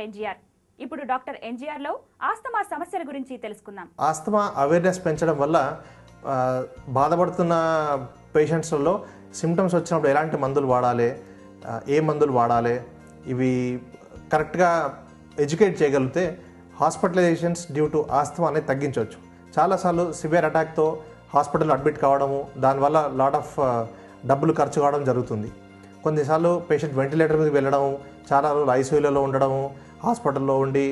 NGR. ఇప్పుడు doctor NGR లో asthma సమస్యల గురించి తెలుసుకుందాం. ఆస్తమా అవేర్నెస్ పెంచడం వల్ల బాధపడుతున్న పేషెంట్స్లలో సిమ్టమ్స్ వచ్చినప్పుడు ఎలాంటి మందులు వాడాలి, ఏ మందులు వాడాలి, ఇవి కరెక్ట్గా ఎడ్యుకేట్ చేయగలిగితే హాస్పిటలైజేషన్స్ డ్యూ టు ఆస్తమా అనేది తగ్గించవచ్చు. చాలాసార్లు సివియర్ అటాక్తో హాస్పిటల్లో అడ్మిట్ కావడము, దానివల్ల లాట్ ఆఫ్ డబ్బులు ఖర్చు కావడం జరుగుతుంది. కొన్నిసార్లు పేషెంట్ వెంటిలేటర్ మీదకి వెళ్ళడము, చాలా రోజులు ఐసీయూలలో ఉండడము, హాస్పిటల్లో ఉండి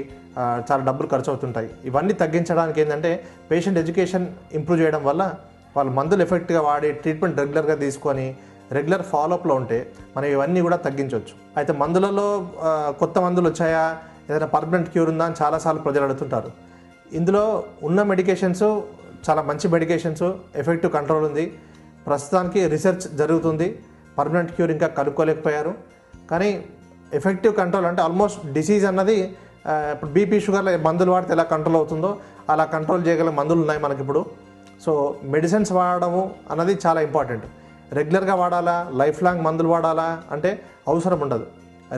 చాలా డబ్బులు ఖర్చు అవుతుంటాయి. ఇవన్నీ తగ్గించడానికి ఏంటంటే పేషెంట్ ఎడ్యుకేషన్ ఇంప్రూవ్ చేయడం వల్ల వాళ్ళు మందులు ఎఫెక్ట్గా వాడి ట్రీట్మెంట్ రెగ్యులర్గా తీసుకొని రెగ్యులర్ ఫాలోఅప్లో ఉంటే మనం ఇవన్నీ కూడా తగ్గించవచ్చు. అయితే మందులలో కొత్త మందులు వచ్చాయా, ఏదైనా పర్మనెంట్ క్యూర్ ఉందా అని చాలాసార్లు ప్రజలు అడుగుతుంటారు. ఇందులో ఉన్న మెడికేషన్స్ చాలా మంచి మెడికేషన్స్, ఎఫెక్టివ్ కంట్రోల్ ఉంది. ప్రస్తుతానికి రీసెర్చ్ జరుగుతుంది, పర్మనెంట్ క్యూర్ ఇంకా కనుక్కోలేకపోయారు. కానీ ఎఫెక్టివ్ కంట్రోల్ అంటే ఆల్మోస్ట్ డిసీజ్ అన్నది ఇప్పుడు బీపీ షుగర్లో మందులు వాడితే ఎలా కంట్రోల్ అవుతుందో అలా కంట్రోల్ చేయగల మందులు ఉన్నాయి మనకి ఇప్పుడు. సో మెడిసిన్స్ వాడడము అన్నది చాలా ఇంపార్టెంట్. రెగ్యులర్గా వాడాలా, లైఫ్ లాంగ్ మందులు వాడాలా అంటే అవసరం ఉండదు.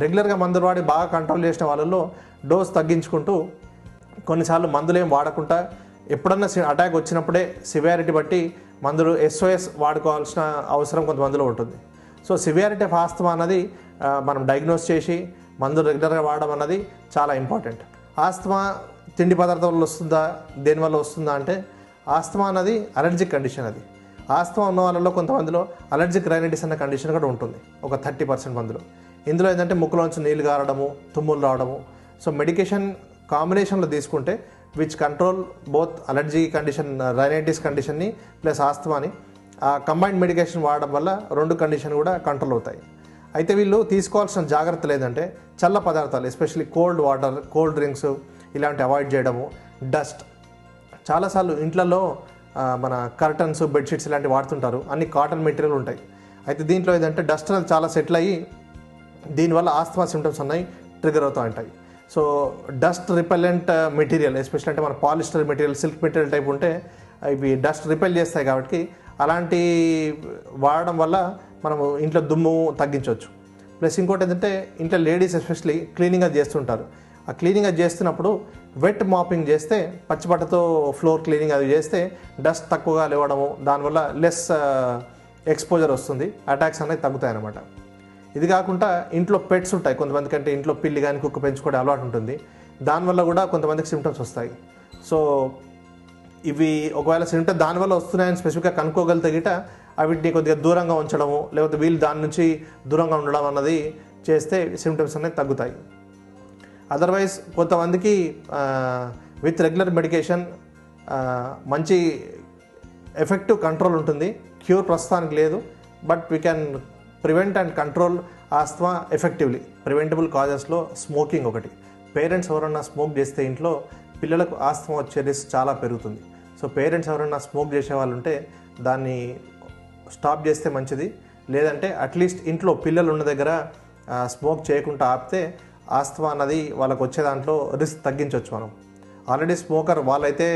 రెగ్యులర్గా మందులు వాడి బాగా కంట్రోల్ చేసిన వాళ్ళల్లో డోస్ తగ్గించుకుంటూ కొన్నిసార్లు మందులు ఏం వాడకుండా ఎప్పుడన్నా అటాక్ వచ్చినప్పుడే సివియారిటీ బట్టి మందులు SOS వాడుకోవాల్సిన అవసరం కొంతమందిలో ఉంటుంది. సో సివియారిటీ ఆఫ్ ఆస్తమా అన్నది మనం డయాగ్నోస్ చేసి మందులు రెగ్యులర్గా వాడడం అన్నది చాలా ఇంపార్టెంట్. ఆస్తమా తిండి పదార్థాల వల్ల వస్తుందా, దేనివల్ల వస్తుందా అంటే ఆస్తమా అన్నది అలర్జిక్ కండిషన్. అది ఆస్తమా ఉన్న వాళ్ళలో కొంతమందిలో అలర్జిక్ రైనైటిస్ అనే కండిషన్ కూడా ఉంటుంది, ఒక 30% మందిలో. ఇందులో ఏంటంటే ముక్కులోంచి నీళ్ళు గారడము, తుమ్ములు రావడము. సో మెడికేషన్ కాంబినేషన్లో తీసుకుంటే which control both allergy condition, rhinitis కండిషన్ని ప్లస్ ఆస్తమాని, ఆ కంబైన్డ్ మెడికేషన్ వాడడం వల్ల రెండు కండిషన్ కూడా కంట్రోల్ అవుతాయి. అయితే వీళ్ళు తీసుకోవాల్సిన జాగ్రత్తలు ఏంటంటే చల్ల పదార్థాలు, especially cold water, cold drinks ఇలాంటివి అవాయిడ్ చేయడము. డస్ట్ చాలాసార్లు ఇంట్లలో మన కర్టన్స్, బెడ్షీట్స్ ఇలాంటివి వాడుతుంటారు, అన్ని కాటన్ మెటీరియల్ ఉంటాయి. అయితే దీంట్లో ఏంటంటే డస్ట్ అనేది చాలా సెటిల్ అయ్యి దీనివల్ల ఆస్తమా సిమ్టమ్స్ అన్నవి ట్రిగర్ అవుతూ ఉంటాయి. So dust repellent material, especial అంటే మన polyester material, silk material type ఉంటే ఇవి డస్ట్ రిపెల్ చేస్తాయి. కాబట్టి అలాంటి వాడడం వల్ల మనము ఇంట్లో దుమ్ము తగ్గించవచ్చు. ప్లస్ ఇంకోటి ఏంటంటే ఇంట్లో లేడీస్ ఎస్పెషల్లీ క్లీనింగ్ అది చేస్తుంటారు. ఆ క్లీనింగ్ అది చేస్తున్నప్పుడు వెట్ మాపింగ్ చేస్తే, పచ్చిబట్టతో ఫ్లోర్ క్లీనింగ్ అది చేస్తే డస్ట్ తక్కువగా లేవడము, దానివల్ల లెస్ ఎక్స్పోజర్ వస్తుంది, అటాక్స్ అనేవి తగ్గుతాయి అన్నమాట. ఇది కాకుండా ఇంట్లో పెట్స్ ఉంటాయి కొంతమందికి, అంటే ఇంట్లో పిల్లి కానీ కుక్క పెంచుకోవడం అలవాటు ఉంటుంది, దానివల్ల కూడా కొంతమందికి సిమ్టమ్స్ వస్తాయి. సో ఇవి ఒకవేళ సిమ్టమ్ దానివల్ల వస్తున్నాయని స్పెసిఫిక్గా కనుక్కోగలిగితే గిట వీటిని కొద్దిగా దూరంగా ఉంచడము, లేకపోతే వీళ్ళు దాని నుంచి దూరంగా ఉండడం అన్నది చేస్తే సిమ్టమ్స్ అనేవి తగ్గుతాయి. అదర్వైజ్ కొంతమందికి విత్ రెగ్యులర్ మెడికేషన్ మంచి ఎఫెక్టివ్ కంట్రోల్ ఉంటుంది. క్యూర్ ప్రస్తుతానికి లేదు, but we can prevent and control asthma effectively. Preventable కాజెస్లో స్మోకింగ్ ఒకటి. పేరెంట్స్ ఎవరన్నా స్మోక్ చేస్తే ఇంట్లో పిల్లలకు ఆస్తమా వచ్చే రిస్క్ చాలా పెరుగుతుంది. సో పేరెంట్స్ ఎవరన్నా స్మోక్ చేసే వాళ్ళు ఉంటే దాన్ని స్టాప్ చేస్తే మంచిది. లేదంటే అట్లీస్ట్ ఇంట్లో పిల్లలు ఉన్న దగ్గర స్మోక్ చేయకుండా ఆపితే ఆస్తమా అన్నది వాళ్ళకు వచ్చే దాంట్లో రిస్క్ తగ్గించవచ్చు మనం. ఆల్రెడీ స్మోకర్ వాళ్ళైతే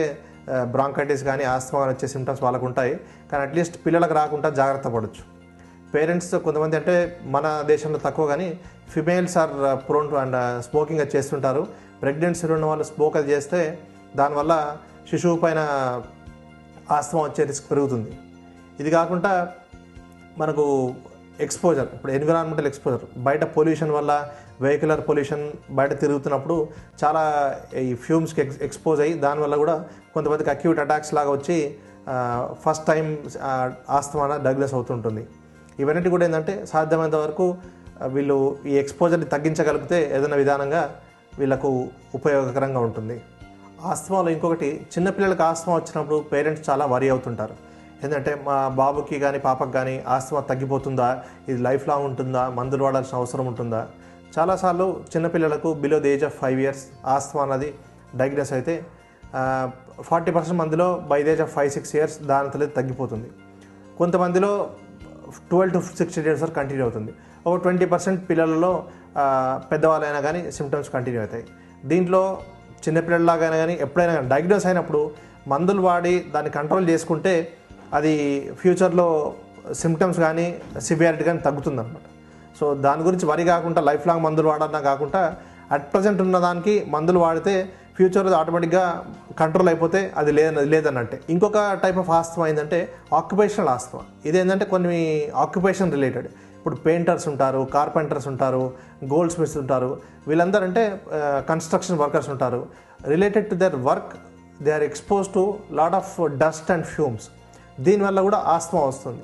బ్రాంకైటిస్ కానీ ఆస్తమా కానీ వచ్చే సిమ్టమ్స్ వాళ్ళకు ఉంటాయి, కానీ అట్లీస్ట్ పిల్లలకు రాకుండా జాగ్రత్త పడవచ్చు. పేరెంట్స్ కొంతమంది అంటే మన దేశంలో తక్కువ, కానీ females are prone to and smoking అది చేస్తుంటారు. ప్రెగ్నెన్సీ ఉన్న వాళ్ళు స్మోక్ అది చేస్తే దానివల్ల శిశువు పైన ఆస్తమా వచ్చే రిస్క్ పెరుగుతుంది. ఇది కాకుండా మనకు ఎక్స్పోజర్, ఇప్పుడు ఎన్విరాన్మెంటల్ ఎక్స్పోజర్, బయట పొల్యూషన్ వల్ల, వెహికులర్ పొల్యూషన్ బయట తిరుగుతున్నప్పుడు చాలా ఈ ఫ్యూమ్స్కి ఎక్స్పోజ్ అయ్యి దానివల్ల కూడా కొంతమందికి అక్యూట్ అటాక్స్ లాగా వచ్చి ఫస్ట్ టైం ఆస్తమా డయాగ్నోస్ అవుతుంటుంది. ఇవన్నీ కూడా ఏంటంటే సాధ్యమైనంత వరకు వీళ్ళు ఈ ఎక్స్పోజర్ని తగ్గించగలిగితే ఏదైనా విధానంగా వీళ్ళకు ఉపయోగకరంగా ఉంటుంది. ఆస్తమాలో ఇంకొకటి, చిన్నపిల్లలకు ఆస్తమా వచ్చినప్పుడు పేరెంట్స్ చాలా వరీ అవుతుంటారు. ఏంటంటే మా బాబుకి కానీ పాపకి కానీ ఆస్తమా తగ్గిపోతుందా, ఇది లైఫ్ లాంగ్ ఉంటుందా, మందులు వాడాల్సిన అవసరం ఉంటుందా. చాలాసార్లు చిన్నపిల్లలకు below the age of 5 years asthma అన్నది డయాగ్నోస్ అయితే 40% మందిలో by the age of 5-6 years దానితో తగ్గిపోతుంది. కొంతమందిలో 12 to 16 years వరకు కంటిన్యూ అవుతుంది. ఒక 20% పిల్లలలో పెద్దవాళ్ళైనా కానీ సిమ్టమ్స్ కంటిన్యూ అవుతాయి. దీంట్లో చిన్నపిల్లలాగైనా కానీ ఎప్పుడైనా కానీ డయాగ్నోస్ అయినప్పుడు మందులు వాడి దాన్ని కంట్రోల్ చేసుకుంటే అది ఫ్యూచర్లో సిమ్టమ్స్ కానీ సివియారిటీ కానీ తగ్గుతుందన్నమాట. సో దాని గురించి వరి కాకుండా లైఫ్ లాంగ్ మందులు వాడాలన్నా కాకుండా అట్ ప్రజెంట్ ఉన్న దానికి మందులు వాడితే ఫ్యూచర్లో ఆటోమేటిక్గా కంట్రోల్ అయిపోతే అది లేదన్నట్టే. ఇంకొక టైప్ ఆఫ్ ఆస్తమా ఏంటంటే ఆక్యుపేషనల్ ఆస్తమా. ఇదేంటంటే కొన్ని ఆక్యుపేషన్ రిలేటెడ్. ఇప్పుడు పెయింటర్స్ ఉంటారు, కార్పెంటర్స్ ఉంటారు, గోల్డ్ స్మిత్స్ ఉంటారు. వీళ్ళందరూ అంటే కన్స్ట్రక్షన్ వర్కర్స్ ఉంటారు. Related to their work they are expose to lot of dust and fumes. దీనివల్ల కూడా ఆస్తమా వస్తుంది.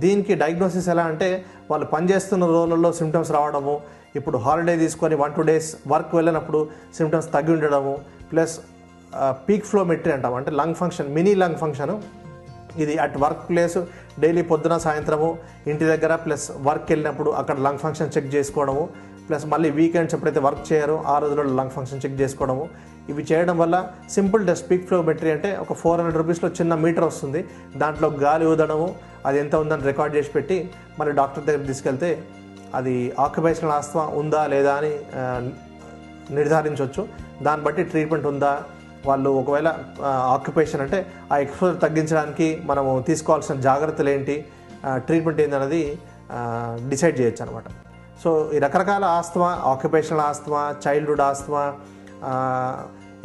దీనికి డయాగ్నోసిస్ ఎలా అంటే వాళ్ళు పనిచేస్తున్న రోజులలో సిమ్టమ్స్ రావడము, ఇప్పుడు హాలిడే తీసుకొని 1-2 days వర్క్ వెళ్ళినప్పుడు సిమ్టమ్స్ తగ్గి ఉండడము, ప్లస్ పీక్ ఫ్లోమెట్రీ అంటాం, అంటే lung function, mini lung function. ఇది అట్ వర్క్ ప్లేస్ డైలీ పొద్దున సాయంత్రము ఇంటి దగ్గర ప్లస్ వర్క్ వెళ్ళినప్పుడు అక్కడ లంగ్ ఫంక్షన్ చెక్ చేసుకోవడము, ప్లస్ మళ్ళీ వీకెండ్స్ ఎప్పుడైతే వర్క్ చేయరో ఆ రోజుల్లో లంగ్ ఫంక్షన్ చెక్ చేసుకోవడము. ఇవి చేయడం వల్ల సింపుల్ టెస్ట్ పీక్ ఫ్లోమెట్రీ అంటే ఒక 400 రూపీస్లో చిన్న మీటర్ వస్తుంది. దాంట్లో గాలి ఊదడము, అది ఎంత ఉందని రికార్డ్ చేసి పెట్టి మళ్ళీ డాక్టర్ దగ్గర తీసుకెళ్తే అది ఆక్యుపేషనల్ ఆస్తమా ఉందా లేదా అని నిర్ధారించవచ్చు. దాన్ని బట్టి ట్రీట్మెంట్ ఉందా, వాళ్ళు ఒకవేళ ఆక్యుపేషన్ అంటే ఆ ఎక్స్పోజర్ తగ్గించడానికి మనము తీసుకోవాల్సిన జాగ్రత్తలు ఏంటి, ట్రీట్మెంట్ ఏంటనేది డిసైడ్ చేయొచ్చు అనమాట. సో ఈ రకరకాల asthma, occupational asthma, childhood asthma,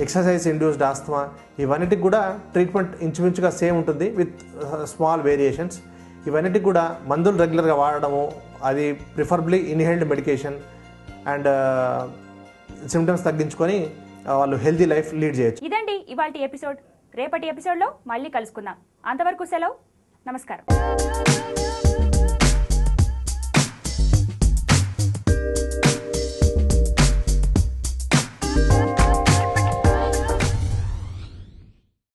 exercise induced asthma, ఇవన్నిటికి కూడా ట్రీట్మెంట్ ఇంచుమించుగా సేమ్ ఉంటుంది విత్ స్మాల్ వేరియేషన్స్. ఇవన్నిటికి కూడా మందులు రెగ్యులర్గా వాడడము, అది preferably inhaled medication and symptoms తగ్గించుకొని వాళ్ళు హెల్తీ లైఫ్ లీడ్ చేయొచ్చు. ఇదండి ఇవాల్టి ఎపిసోడ్. రేపటి ఎపిసోడ్లో మళ్ళీ కలుసుకుందాం. అంతవరకు సెలవు. నమస్కారం.